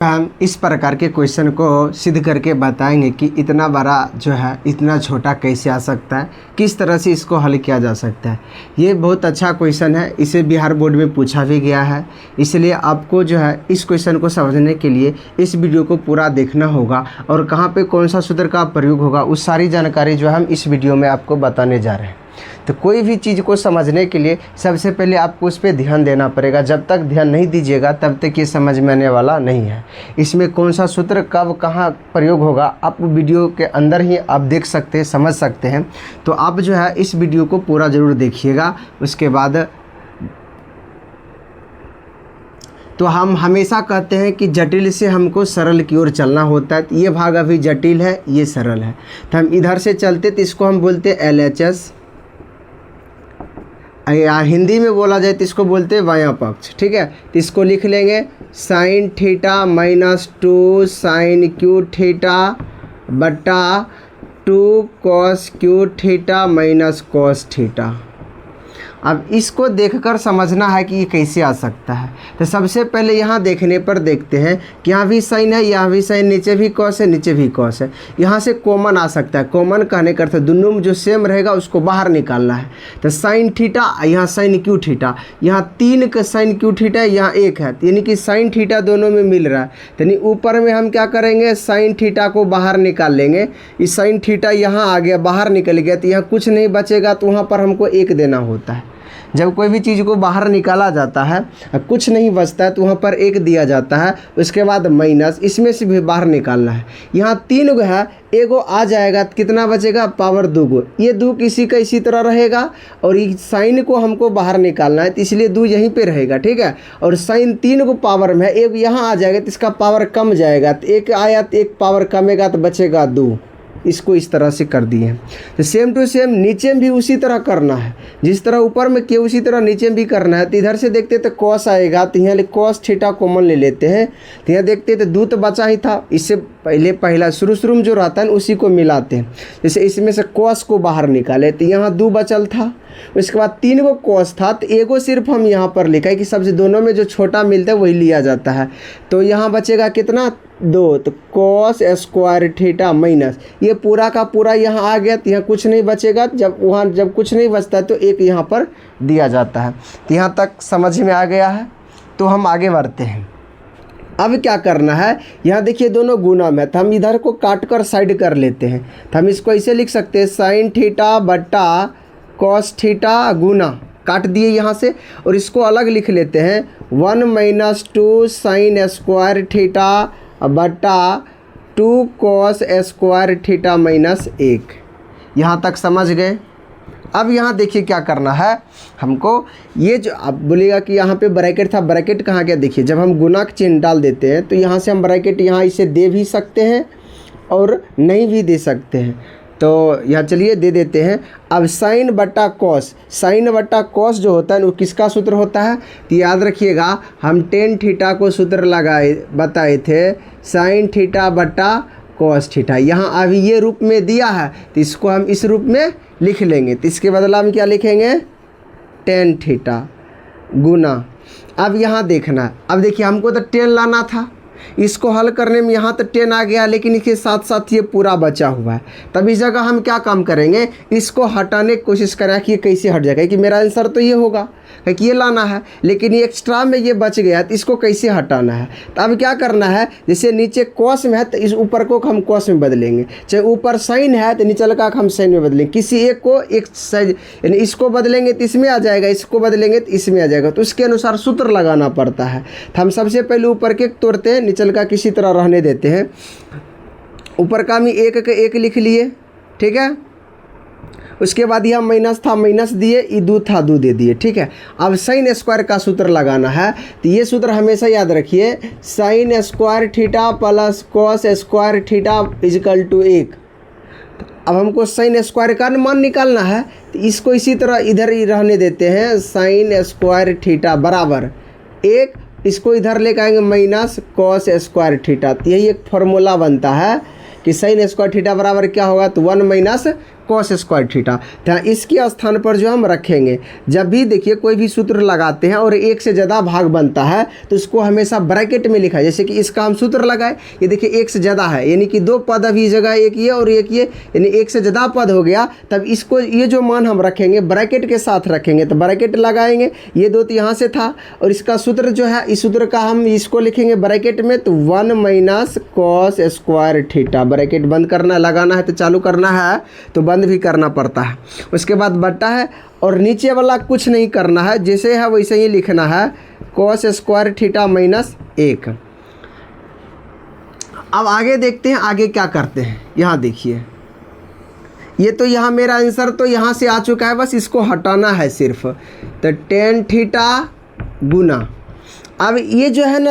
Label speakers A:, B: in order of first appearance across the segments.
A: हम इस प्रकार के क्वेश्चन को सिद्ध करके बताएंगे कि इतना बड़ा जो है इतना छोटा कैसे आ सकता है, किस तरह से इसको हल किया जा सकता है। ये बहुत अच्छा क्वेश्चन है, इसे बिहार बोर्ड में पूछा भी गया है। इसलिए आपको जो है इस क्वेश्चन को समझने के लिए इस वीडियो को पूरा देखना होगा और कहाँ पे कौन सा सूत्र का प्रयोग होगा उस सारी जानकारी जो हम इस वीडियो में आपको बताने जा रहे हैं। तो कोई भी चीज़ को समझने के लिए सबसे पहले आपको उस पर ध्यान देना पड़ेगा। जब तक ध्यान नहीं दीजिएगा तब तक ये समझ में आने वाला नहीं है। इसमें कौन सा सूत्र कब कहाँ प्रयोग होगा आप वीडियो के अंदर ही आप देख सकते हैं, समझ सकते हैं। तो आप जो है इस वीडियो को पूरा ज़रूर देखिएगा। उसके बाद तो हम हमेशा कहते हैं कि जटिल से हमको सरल की ओर चलना होता है। तो ये भाग अभी जटिल है, ये सरल है, तो हम इधर से चलते तो इसको हम बोलते हैं LHS, या हिंदी में बोला जाए तो इसको बोलते हैं बायां पक्ष। ठीक है, तो इसको लिख लेंगे sine theta minus 2 sine cube theta बटा 2 cos cube theta minus cos theta. अब इसको देखकर समझना है कि ये कैसे आ सकता है। तो सबसे पहले यहाँ देखने पर देखते हैं कि यहाँ भी साइन है, यहाँ भी साइन, नीचे भी कॉस है, नीचे भी कॉस है। यहाँ से कॉमन आ सकता है। कॉमन कहने का अर्थ दोनों में जो सेम रहेगा उसको बाहर निकालना है। तो साइन थीटा, यहाँ साइन क्यू थीटा, यहाँ 3 का साइन क्यू थीटा, यहाँ 1 है, यानी कि साइन थीटा दोनों में मिल रहा है। यानी ऊपर में हम क्या करेंगे, साइन थीटा को बाहर निकाल लेंगे। इस साइन थीटा यहाँ आ गया, बाहर निकल गया, तो यहाँ कुछ नहीं बचेगा, तो वहाँ पर हमको 1 देना होता है। जब कोई भी चीज़ को बाहर निकाला जाता है, कुछ नहीं बचता है, तो वहाँ पर 1 दिया जाता है। उसके बाद माइनस, इसमें से भी बाहर निकालना है। यहाँ 3 गो है, 1 गो आ जाएगा, तो कितना बचेगा, पावर 2 गो। ये 2 किसी का इसी तरह रहेगा और ये साइन को हमको बाहर निकालना है, तो इसलिए 2 यहीं पे रहेगा। ठीक है, और साइन 3 को पावर में है, 1 यहाँ आ जाएगा तो इसका पावर कम जाएगा, तो 1 आया तो 1 पावर कमेगा तो बचेगा 2। इसको इस तरह से कर दिए। तो सेम टू सेम नीचे में भी उसी तरह करना है, जिस तरह ऊपर में किए उसी तरह नीचे में भी करना है। तो इधर से देखते तो कॉस आएगा, तो यहाँ कॉस थीटा कॉमन ले लेते हैं। तो यहाँ देखते तो 2 तो बचा ही था, इससे पहले पहला शुरू में जो रहता है उसी को मिलाते हैं। जैसे इसमें से कॉस को बाहर निकाले तो यहाँ 2 बचल था। उसके बाद 3 गो कॉस था, तो 1 गो सिर्फ हम यहाँ पर लिखा है कि सबसे दोनों में जो छोटा मिलता है वही लिया जाता है। तो यहाँ बचेगा कितना, 2, तो कॉस स्क्वायर थीटा माइनस, ये पूरा का पूरा यहाँ आ गया, तो यहाँ कुछ नहीं बचेगा। जब कुछ नहीं बचता है तो 1 यहाँ पर दिया जाता है। तो यहाँ तक समझ में आ गया है। तो हम आगे बढ़ते हैं। अब क्या करना है, यहाँ देखिए दोनों गुना में, तो हम इधर को काट कर साइड कर लेते हैं। तो हम इसको ऐसे लिख सकते हैं, साइन थीटा बट्टा कॉस थीटा गुना, काट दिए यहाँ से, और इसको अलग लिख लेते हैं 1 माइनस 2 साइन स्क्वायर थीटा बटा 2 कॉस स्क्वायर थीटा माइनस 1। यहाँ तक समझ गए। अब यहाँ देखिए क्या करना है हमको, ये जो आप बोलेगा कि यहाँ पे ब्रैकेट था, ब्रैकेट कहाँ गया, देखिए जब हम गुना का चिन्ह डाल देते हैं तो यहाँ से हम ब्रैकेट यहाँ इसे दे भी सकते हैं और नहीं भी दे सकते हैं। तो यहाँ चलिए दे देते हैं। अब साइन बटा कॉस, साइन बटा कॉस जो होता है वो किसका सूत्र होता है, तो याद रखिएगा हम टेन थीटा को सूत्र बताए थे, साइन थीटा बटा कॉस थीटा। यहाँ अभी ये रूप में दिया है तो इसको हम इस रूप में लिख लेंगे। तो इसके बदला हम क्या लिखेंगे, टेन थीटा गुना। अब यहाँ देखना है, अब देखिए हमको तो 10 लाना था, इसको हल करने में यहाँ तो 10 आ गया, लेकिन इसके साथ साथ ये पूरा बचा हुआ है। तब इस जगह हम क्या काम करेंगे, इसको हटाने की कोशिश करें कि ये कैसे हट जाएगा, कि मेरा आंसर तो ये होगा कि ये लाना है, लेकिन ये एक्स्ट्रा में ये बच गया, तो इसको कैसे हटाना है। तो अब क्या करना है, जैसे नीचे कॉस में है तो इस ऊपर को हम कॉस में बदलेंगे, चाहे ऊपर साइन है तो नीचे का हम साइन में बदलेंगे। किसी एक को एक साइज, यानी इसको बदलेंगे तो इसमें आ जाएगा, इसको बदलेंगे तो इसमें आ जाएगा, तो उसके अनुसार सूत्र लगाना पड़ता है। तो हम सबसे पहले ऊपर के तोड़ते हैं, नीचे का किसी तरह रहने देते हैं। ऊपर का भी 1 का 1 लिख लिए, ठीक है। उसके बाद यह माइनस था, माइनस दिए, ये 2 था, 2 दे दिए, ठीक है। अब साइन स्क्वायर का सूत्र लगाना है, तो ये सूत्र हमेशा याद रखिए, sine square theta plus cos square theta equal to 1। अब हमको साइन स्क्वायर का मान निकालना है, तो इसको इसी तरह इधर ही रहने देते हैं, साइन स्क्वायर थीटा बराबर 1, इसको इधर लेकर आएंगे माइनस कॉस स्क्वायर थीटा। तो यही एक फॉर्मूला बनता है कि साइन स्क्वायर थीटा बराबर क्या होगा, तो 1 माइनस कॉस स्क्वायर थीटा। तो इसके स्थान पर जो हम रखेंगे, जब भी देखिए कोई भी सूत्र लगाते हैं और एक से ज़्यादा भाग बनता है तो उसको हमेशा ब्रैकेट में लिखा है। जैसे कि इसका हम सूत्र लगाए, ये देखिए एक से ज़्यादा है, यानी कि दो पद अभी जगह एक ये और एक ये, यानी एक से ज़्यादा पद हो गया। तब इसको ये जो मान हम रखेंगे ब्रैकेट के साथ रखेंगे, तो ब्रैकेट लगाएंगे, ये दो तो यहाँ से था और इसका सूत्र जो है, इस सूत्र का हम इसको लिखेंगे ब्रैकेट में, तो 1 minus cos square theta. Bracket बंद करना, लगाना है तो चालू करना है तो बंद भी करना पड़ता है। उसके बाद बट्टा है और नीचे वाला कुछ नहीं करना है, जैसे है वैसे ही लिखना है, कॉस स्क्वायर थीटा माइनस 1। अब आगे देखते हैं आगे क्या करते हैं। यहाँ देखिए, ये तो यहाँ मेरा आंसर तो यहाँ से आ चुका है, बस इसको हटाना है सिर्फ। तो टेन थीटा गुना, अब ये जो है ना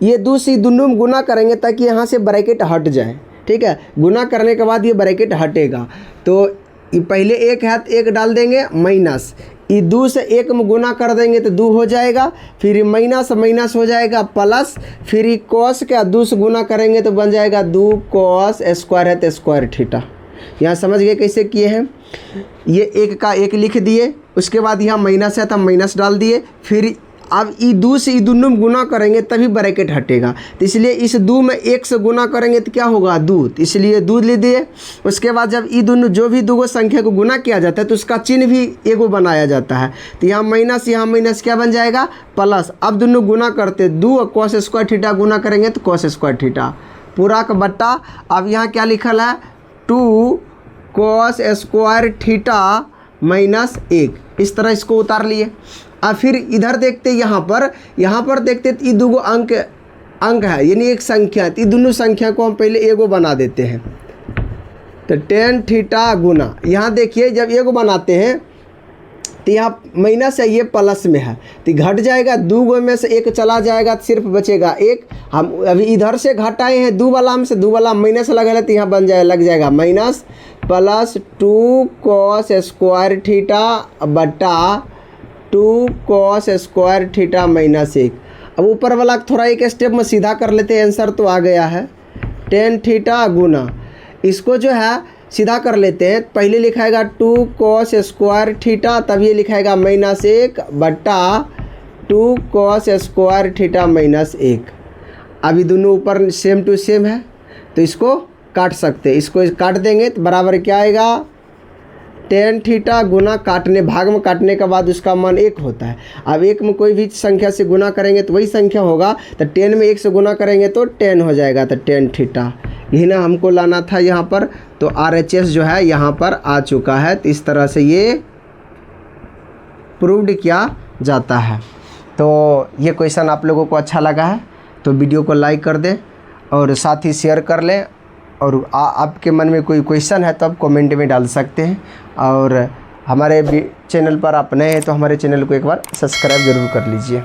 A: ये दो से दोनों में गुना करेंगे ताकि यहाँ से ब्रैकेट हट जाए। ठीक है, गुना करने के बाद ये ब्रैकेट हटेगा। तो ये पहले एक है तो एक डाल देंगे माइनस, ये 2 से 1 में गुना कर देंगे तो 2 हो जाएगा, फिर माइनस माइनस हो जाएगा प्लस, फिर ये कॉस का 2 से गुना करेंगे तो बन जाएगा 2 कॉस स्क्वायर है तो स्क्वायर थीटा। यहाँ समझ गए कैसे किए हैं। ये एक का एक लिख दिए, उसके बाद यहाँ माइनस है तो माइनस डाल दिए, फिर अब ई 2 से ई दोनों में गुना करेंगे तभी ब्रैकेट हटेगा। तो इसलिए इस 2 में 1 से गुना करेंगे तो क्या होगा 2, तो इसलिए 2 ले दिए। उसके बाद जब ई दोनों जो भी दो संख्या को गुना किया जाता है तो उसका चिन्ह भी एगो बनाया जाता है। तो यहाँ माइनस क्या बन जाएगा प्लस। अब दोनों गुना करते 2 और कॉस स्क्वायर थीटा गुना करेंगे तो कॉस स्क्वायर थीटा पूरा का बट्टा। अब यहाँ क्या लिखल है 2 कॉस स्क्वायर थीटा माइनस 1, इस तरह इसको उतार लिए। अब फिर इधर देखते यहाँ पर देखते ये दो अंक है, यानी एक संख्या, ये दोनों संख्या को हम पहले एगो बना देते हैं। तो टेन थीटा गुना, यहाँ देखिए जब एगो बनाते हैं तो यहाँ माइनस है, ये प्लस में है तो घट जाएगा, 2 में से 1 चला जाएगा तो सिर्फ बचेगा 1। हम अभी इधर से घटाए हैं 2 वाला में से 2 वाला माइनस लगा तो यहाँ लग जाएगा minus plus 2 cos square theta बटा 2 कॉस स्क्वायर थीटा माइनस 1। अब ऊपर वाला थोड़ा एक स्टेप में सीधा कर लेते हैं, आंसर तो आ गया है। टेन थीटा गुना, इसको जो है सीधा कर लेते हैं। पहले लिखाएगा 2 कॉस स्क्वायर थीटा, तब ये लिखाएगा माइनस 1 बट्टा 2 कॉस स्क्वायर थीटा माइनस 1। अभी दोनों ऊपर सेम टू सेम है तो इसको काट सकते हैं, इसको काट देंगे तो बराबर क्या आएगा टेन थीटा गुना भाग में काटने के बाद उसका मान 1 होता है। अब 1 में कोई भी संख्या से गुना करेंगे तो वही संख्या होगा, तो 10 में 1 से गुना करेंगे तो 10 हो जाएगा, तो टेन थीटा यही ना हमको लाना था यहाँ पर। तो RHS जो है यहाँ पर आ चुका है। तो इस तरह से ये प्रूव्ड किया जाता है। तो ये क्वेश्चन आप लोगों को अच्छा लगा है तो वीडियो को लाइक कर दें और साथ ही शेयर कर लें, और आपके मन में कोई क्वेश्चन है तो आप कमेंट में डाल सकते हैं। और हमारे चैनल पर आप नए हैं तो हमारे चैनल को एक बार सब्सक्राइब ज़रूर कर लीजिए।